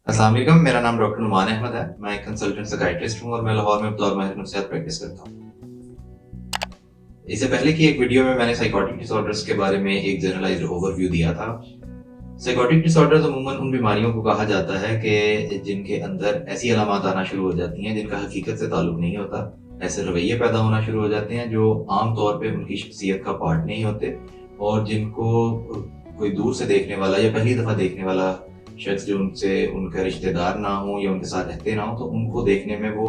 अस्सलाम वालेकुम, मेरा नाम डॉक्टर नुमान अहमद है। मैं एक कंसल्टेंट साइकियाट्रिस्ट हूँ और मैं लाहौर में बतौर माहिर नफ्सियात प्रैक्टिस करता हूँ। इससे पहले की एक वीडियो में मैंने साइकोटिक डिसऑर्डर्स के बारे में एक जनरलाइज्ड ओवरव्यू दिया था। साइकोटिक डिसऑर्डर्स अमूमन उन बीमारियों को कहा जाता है कि जिनके अंदर ऐसी अलामात आना शुरू हो जाती हैं जिनका हकीकत से ताल्लुक नहीं होता। ऐसे रवैये पैदा होना शुरू हो जाते हैं जो आम तौर पे उनकी शख्सियत का पार्ट नहीं होते और जिनको कोई दूर से देखने वाला या पहली दफ़ा देखने वाला शख्स जो उनसे उनका रिश्तेदार ना हो या उनके साथ रहते ना हो तो उनको देखने में वो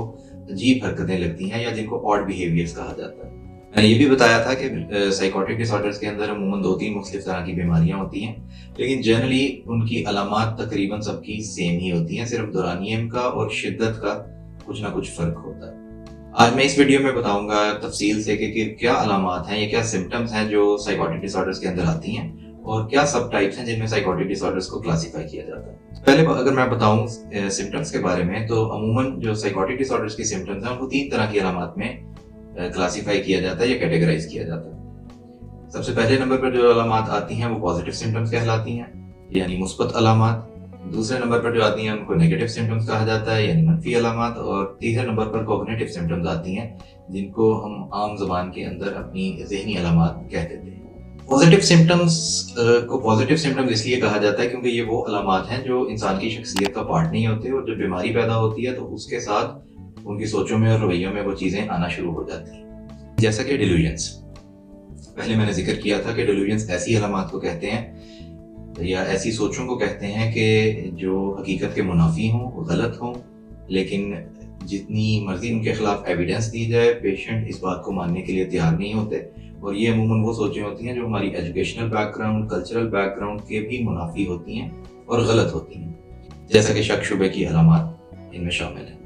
अजीब हरकतें लगती हैं या जिनको ऑड बिहेवियर्स कहा जाता है। मैंने ये भी बताया था कि साइकोटिक डिसऑर्डर्स के अंदर अमूमन 2-3 मुख्तलिफ तरह की बीमारियां होती हैं, लेकिन जनरली उनकी अलामात तकरीबन सबकी सेम ही होती हैं, सिर्फ दौरानियम का और शिद्दत का कुछ ना कुछ फ़र्क होता है। आज मैं इस वीडियो में बताऊंगा तफसील से कि क्या अलामात हैं या क्या सिम्टम्स हैं जो साइकोटिक डिसऑर्डर्स के अंदर आती हैं और क्या सब टाइप्स हैं जिनमें साइकोटिक डिसऑर्डर्स को क्लासिफाई किया जाता है। पहले अगर मैं बताऊं सिम्टम्स के बारे में, तो अमूमन जो साइकोटिक डिसऑर्डर्स की सिम्टम्स हैं उनको 3 तरह की अलामात में क्लासिफाई किया जाता है या कैटेगराइज किया जाता है। सबसे पहले नंबर पर जो अलामात आती हैं वो पॉजिटिव सिम्टम्स कहलाती हैं, यानी मुस्बत अलामात। दूसरे नंबर पर जो आती हैं उनको नेगेटिव सिम्टम्स कहा जाता है, यानी मनफी अलामात। और तीसरे नंबर पर कॉग्निटिव सिम्टम्स आती हैं जिनको हम आम जबान के अंदर अपनी जहनी अलामात कह देते हैं। पॉजिटिव सिम्टम्स को पॉजिटिव सिम्टम्स इसलिए कहा जाता है क्योंकि ये वो अलामात हैं जो इंसान की शख्सियत का पार्ट नहीं होते और जब बीमारी पैदा होती है तो उसके साथ उनकी सोचों में और रवैयों में वो चीज़ें आना शुरू हो जाती हैं, जैसा कि डिल्यूजन्स। पहले मैंने जिक्र किया था कि डिल्यूजन्स ऐसी अलामात को कहते हैं या ऐसी सोचों को कहते हैं कि जो हकीकत के मुनाफी हों, गलत हों, लेकिन जितनी मर्जी उनके खिलाफ एविडेंस दी जाए पेशेंट इस बात को मानने के लिए तैयार नहीं होते। और ये अमूमन वो सोचें होती हैं जो हमारी एजुकेशनल बैकग्राउंड, कल्चरल बैकग्राउंड के भी मुनाफी होती हैं और गलत होती हैं, जैसा कि शक शुबे की अलामात इनमें शामिल हैं।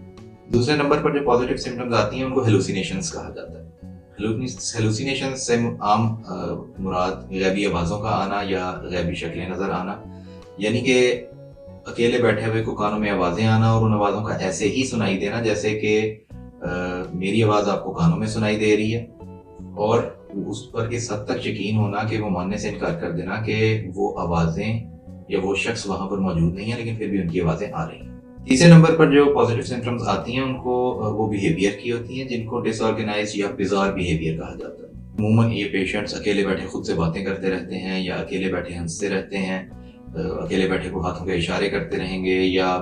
दूसरे नंबर पर जो पॉजिटिव सिम्टम्स आती हैं उनको हेलुसिनेशंस कहा जाता है। हेलुसिनेशन से आम मुराद गैबी आवाज़ों का आना या गैबी शक्लें नज़र आना, यानी कि अकेले बैठे हुए को कानों में आवाज़ें आना और उन आवाज़ों का ऐसे ही सुनाई देना जैसे कि मेरी आवाज़ आपको कानों में सुनाई दे रही है, और उस पर इस हद तक यकीन होना कि वो मानने से इनकार कर देना कि वो आवाज़ें या वो शख्स वहाँ पर मौजूद नहीं है लेकिन फिर भी उनकी आवाज़ें आ रही हैं। तीसरे नंबर पर जो पॉजिटिव सिम्टम्स आती हैं उनको वो बिहेवियर की होती हैं जिनको डिसऑर्गेनाइज या बिजार बिहेवियर कहा जाता है। अमूमन ये पेशेंट्स अकेले बैठे खुद से बातें करते रहते हैं या अकेले बैठे हंसते रहते हैं, अकेले बैठे को हाथों के इशारे करते रहेंगे या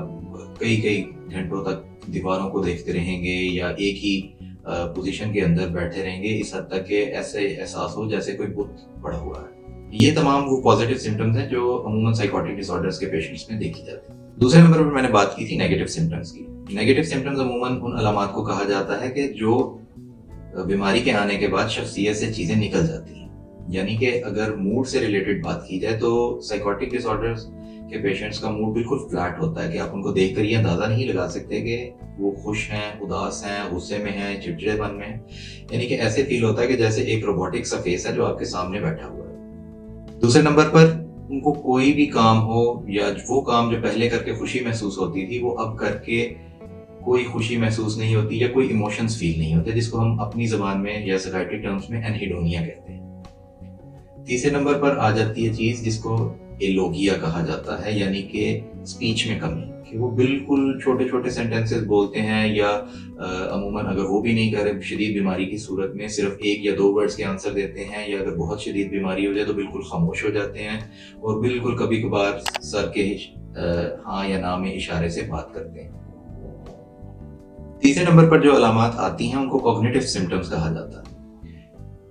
कई कई घंटों तक दीवारों को देखते रहेंगे या एक ही पोजीशन के अंदर बैठे रहेंगे, इस हद तक के ऐसे एहसास हो जैसे कोई बुत पड़ा हुआ है। ये तमाम वो पॉजिटिव सिम्टम्स हैं जो अमूमन साइकोटिक डिसऑर्डर्स के पेशेंट्स में देखी जाती है। दूसरे नंबर पर मैंने बात की थी नेगेटिव सिम्टम्स की। नेगेटिव सिम्टम्स अमूमन उन अलामात को कहा जाता है कि जो बीमारी के आने के बाद शख्सियत से चीज़ें निकल जाती हैं, यानी कि अगर मूड से रिलेटेड बात की जाए तो साइकोटिक डिसऑर्डर्स के पेशेंट्स का मूड बिल्कुल फ्लैट होता है कि आप उनको देखकर ये अंदाज़ा नहीं लगा सकते कि वो खुश हैं, उदास हैं, गुस्से में हैं, चिड़चिड़ेपन में हैं, यानी कि ऐसे फील होता है कि जैसे एक रोबोटिक सा फेस है जो आपके सामने बैठा हुआ है। दूसरे नंबर पर उनको कोई भी काम हो या वो काम जो पहले करके खुशी महसूस होती थी वो अब करके कोई खुशी महसूस नहीं होती या कोई इमोशंस फील नहीं होते, जिसको हम अपनी ज़बान में या साइकियाट्रिक टर्म्स में एनहीडोनिया कहते हैं। तीसरे नंबर पर आ जाती है चीज़ जिसको एलोगिया कहा जाता है, यानी कि स्पीच में कमी, कि वो बिल्कुल छोटे छोटे सेंटेंसेस बोलते हैं या अमूमन अगर वो भी नहीं करे शदीद बीमारी की सूरत में सिर्फ 1 या 2 वर्ड्स के आंसर देते हैं, या अगर बहुत शदीद बीमारी हो जाए तो बिल्कुल खामोश हो जाते हैं और बिल्कुल कभी कभार सर के हाँ या ना में इशारे से बात करते हैं। तीसरे नंबर पर जो अलामात आती हैं उनको कॉग्निटिव सिम्टम्स कहा जाता है।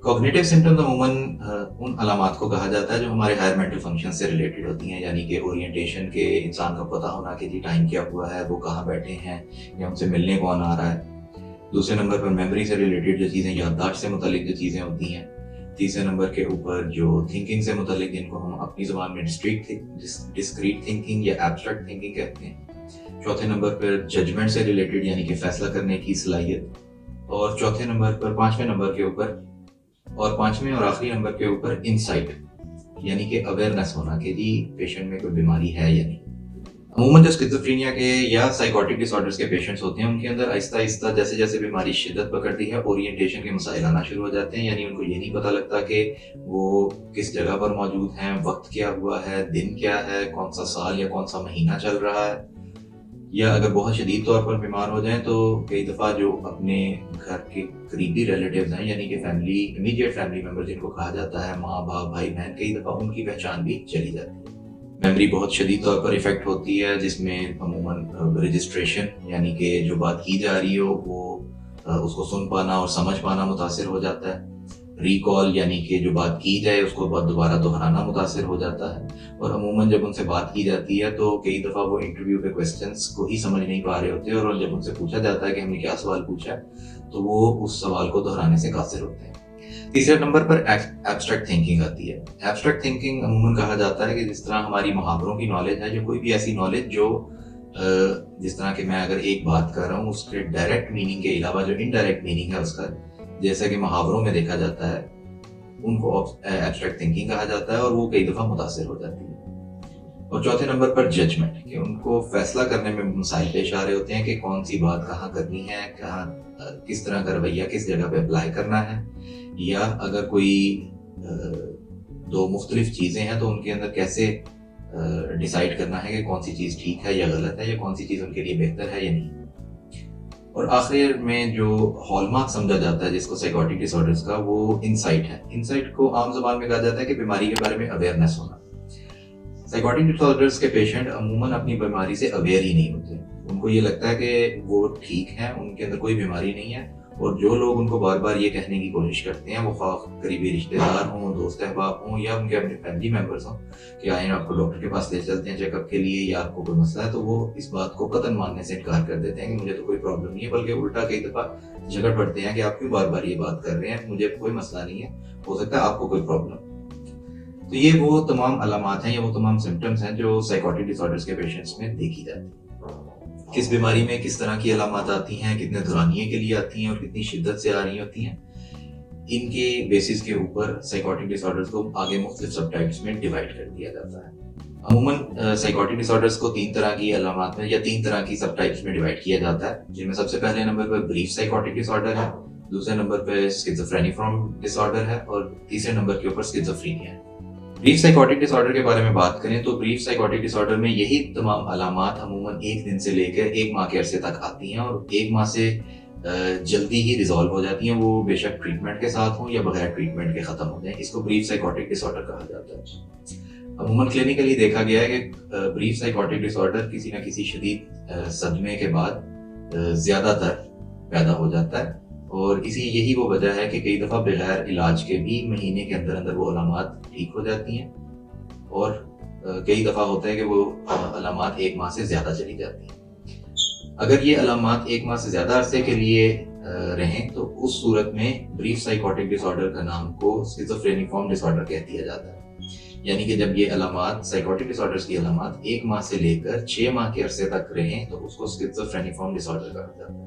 कॉग्निटिव सिम्टम्स अमूमन उन अलामात को कहा जाता है जो हमारे हायर मेंटल फंक्शन से रिलेटेड होती हैं, यानी कि ओरिएंटेशन के इंसान का पता होना कि जी टाइम क्या हुआ है, वो कहाँ बैठे हैं या उनसे मिलने कौन आ रहा है। दूसरे नंबर पर मेमोरी से रिलेटेड जो चीज़ें, याददाश्त से मुतालिक जो चीज़ें होती हैं। तीसरे नंबर के ऊपर जो थिंकिंग से मुतालिक, जिनको हम अपनी ज़बान में डिस्क्रीट थिंकिंग या एब्स्ट्रैक्ट थिंकिंग कहते हैं। चौथे नंबर पर जजमेंट से रिलेटेड, यानी कि फैसला करने की सलाहियत। और चौथे नंबर पर पाँचवें नंबर के ऊपर और पांचवें और आखिरी नंबर के ऊपर इंसाइट, यानी कि अवेयरनेस होना कि जी पेशेंट में कोई बीमारी है या नहीं। अमूमन जो स्किज़ोफ्रेनिया के या साइकोटिक डिसऑर्डर्स के पेशेंट्स होते हैं उनके अंदर आहिस्ता आहिस्ता जैसे जैसे बीमारी शिद्दत पकड़ती है ओरिएंटेशन के मसाइल आना शुरू हो जाते हैं, यानी उनको ये नहीं पता लगता कि वो किस जगह पर मौजूद हैं, वक्त क्या हुआ है, दिन क्या है, कौन सा साल या कौन सा महीना चल रहा है। یا اگر بہت شدید طور پر بیمار ہو جائیں تو کئی دفعہ جو اپنے گھر کے قریبی ریلیٹیوز ہیں یعنی کہ فیملی امیڈیٹ فیملی ممبر جن کو کہا جاتا ہے ماں باپ بھائی بہن، کئی دفعہ ان کی پہچان بھی چلی جاتی ہے۔ میموری بہت شدید طور پر افیکٹ ہوتی ہے، جس میں عموماً رجسٹریشن یعنی کہ جو بات کی جا رہی ہو وہ اس کو سن پانا اور سمجھ پانا متاثر ہو جاتا ہے۔ ریکال یعنی کہ جو بات کی جائے اس کو دوبارہ دہرانا متاثر ہو جاتا ہے، اور عموماً جب ان سے بات کی جاتی ہے تو کئی دفعہ وہ انٹرویو کے کویسچنس کو ہی سمجھ نہیں پا رہے ہوتے، اور جب ان سے پوچھا جاتا ہے کہ ہم نے کیا سوال پوچھا ہے تو وہ اس سوال کو دہرانے سے قاصر ہوتے ہیں۔ تیسرے نمبر پر ایبسٹریکٹ تھنکنگ آتی ہے۔ ایبسٹریکٹ تھنکنگ عموماً کہا جاتا ہے کہ جس طرح ہماری محاوروں کی نالج ہے یا کوئی بھی ایسی نالج جو جس طرح کہ میں اگر ایک بات کر رہا ہوں اس کے ڈائریکٹ میننگ کے علاوہ جو انڈائریکٹ میننگ ہے اس کا، جیسا کہ محاوروں میں دیکھا جاتا ہے، ان کو ایبسٹریکٹ تھنکنگ کہا جاتا ہے، اور وہ کئی دفعہ متاثر ہو جاتی ہے۔ اور چوتھے نمبر پر ججمنٹ، کہ ان کو فیصلہ کرنے میں مسائل پیش آ رہے ہوتے ہیں کہ کون سی بات کہاں کرنی ہے، کہاں کس طرح کا رویہ کس جگہ پہ اپلائی کرنا ہے، یا اگر کوئی دو مختلف چیزیں ہیں تو ان کے اندر کیسے ڈیسائیڈ کرنا ہے کہ کون سی چیز ٹھیک ہے یا غلط ہے، یا کون سی چیز ان کے لیے بہتر ہے یا نہیں۔ اور آخر میں جو ہال مارک سمجھا جاتا ہے جس کو سائیکوٹک ڈس آرڈرز کا، وہ انسائٹ ہے۔ انسائٹ کو عام زبان میں کہا جاتا ہے کہ بیماری کے بارے میں اویئرنیس ہونا۔ سائیکوٹک ڈس آرڈرز کے پیشنٹ عموماً اپنی بیماری سے اویئر ہی نہیں ہوتے، ان کو یہ لگتا ہے کہ وہ ٹھیک ہیں، ان کے اندر کوئی بیماری نہیں ہے، اور جو لوگ ان کو بار بار یہ کہنے کی کوشش کرتے ہیں، وہ خواہ قریبی رشتہ دار ہوں، دوست احباب ہوں، یا ان کے اپنے فیملی ممبرز ہوں کہ آئیں آپ کو ڈاکٹر کے پاس لے چلتے ہیں چیک اپ کے لیے، یا آپ کو کوئی مسئلہ ہے، تو وہ اس بات کو قطعاً ماننے سے انکار کر دیتے ہیں کہ مجھے تو کوئی پرابلم نہیں ہے، بلکہ الٹا کئی دفعہ جھگڑ پڑتے ہیں کہ آپ کیوں بار بار یہ بات کر رہے ہیں، مجھے کوئی مسئلہ نہیں ہے، ہو سکتا ہے آپ کو کوئی پرابلم۔ تو یہ وہ تمام علامات ہیں یا وہ تمام سمپٹمز ہیں جو سائیکوٹک ڈس آرڈرز کے پیشنٹس میں دیکھی جاتی ہیں۔ کس بیماری میں کس طرح کی علامات آتی ہیں، کتنے دورانیے کے لیے آتی ہیں اور کتنی شدت سے آ رہی ہوتی ہیں، ان کے بیسس کے اوپر سائیکوٹک ڈس آرڈرز کو آگے مختلف سب ٹائپس میں ڈیوائڈ کر دیا جاتا ہے۔ عموماً سائیکوٹک ڈس آرڈرز کو 3 طرح کی علامات میں یا 3 طرح کی سب ٹائپس میں ڈیوائڈ کیا جاتا ہے، جن میں سب سے پہلے نمبر پر بریف سائیکوٹک ڈس آرڈر ہے، دوسرے نمبر پہ اسکیزوفرینیفارم ڈس آرڈر ہے، اور تیسرے نمبر کے اوپر اسکیزوفرینیا ہے۔ بریف سائیکوٹک ڈس آرڈر کے بارے میں بات کریں تو بریف سائیکوٹک ڈس آرڈر میں یہی تمام علامات عموماً 1 دن سے لے کر 1 ماہ کے عرصے تک آتی ہیں، اور 1 ماہ سے جلدی ہی ریزالو ہو جاتی ہیں، وہ بے شک ٹریٹمنٹ کے ساتھ ہوں یا بغیر ٹریٹمنٹ کے ختم ہو جائیں۔ اس کو بریف سائیکوٹک ڈس آرڈر کہا جاتا ہے۔ عموماً کلینکلی دیکھا گیا ہے کہ بریف سائیکوٹک ڈس آرڈر کسی نہ کسی شدید صدمے کے بعد زیادہ تر پیدا ہو جاتا ہے، اور یہی وہ وجہ ہے کہ کئی دفعہ بغیر علاج کے بھی مہینے کے اندر اندر وہ علامات ٹھیک ہو جاتی ہیں، اور کئی دفعہ ہوتا ہے کہ وہ علامات 1 ماہ سے زیادہ چلی جاتی ہیں۔ اگر یہ علامات 1 ماہ سے زیادہ عرصے کے لیے رہیں تو اس صورت میں بریف سائیکوٹک ڈس آرڈر کا نام کو اسکیزوفرینیفارم ڈس آرڈر کہہ دیا جاتا ہے، یعنی کہ جب یہ علامات سائیکوٹک ڈس آرڈرز کی علامات 1 ماہ سے لے کر 6 ماہ کے عرصے تک رہیں تو اس کو اسکیزوفرینیفارم ڈس آرڈر کہا جاتا ہے۔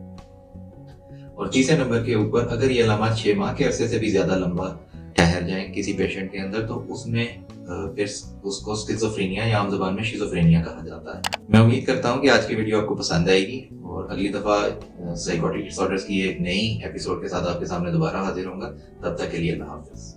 اور تیسرے نمبر کے اوپر اگر یہ علامات 6 ماہ کے عرصے سے بھی زیادہ لمبا ٹھہر جائیں کسی پیشنٹ کے اندر تو اس میں پھر اس کو اسکیزوفرینیا یا عام زبان میں شیزوفرینیا کہا جاتا ہے۔ میں امید کرتا ہوں کہ آج کی ویڈیو آپ کو پسند آئے گی، اور اگلی دفعہ سائیکوٹک ڈس آرڈرز کی ایک نئی ایپیسوڈ کے ساتھ آپ کے سامنے دوبارہ حاضر ہوں گا۔ تب تک کے لیے اللہ حافظ۔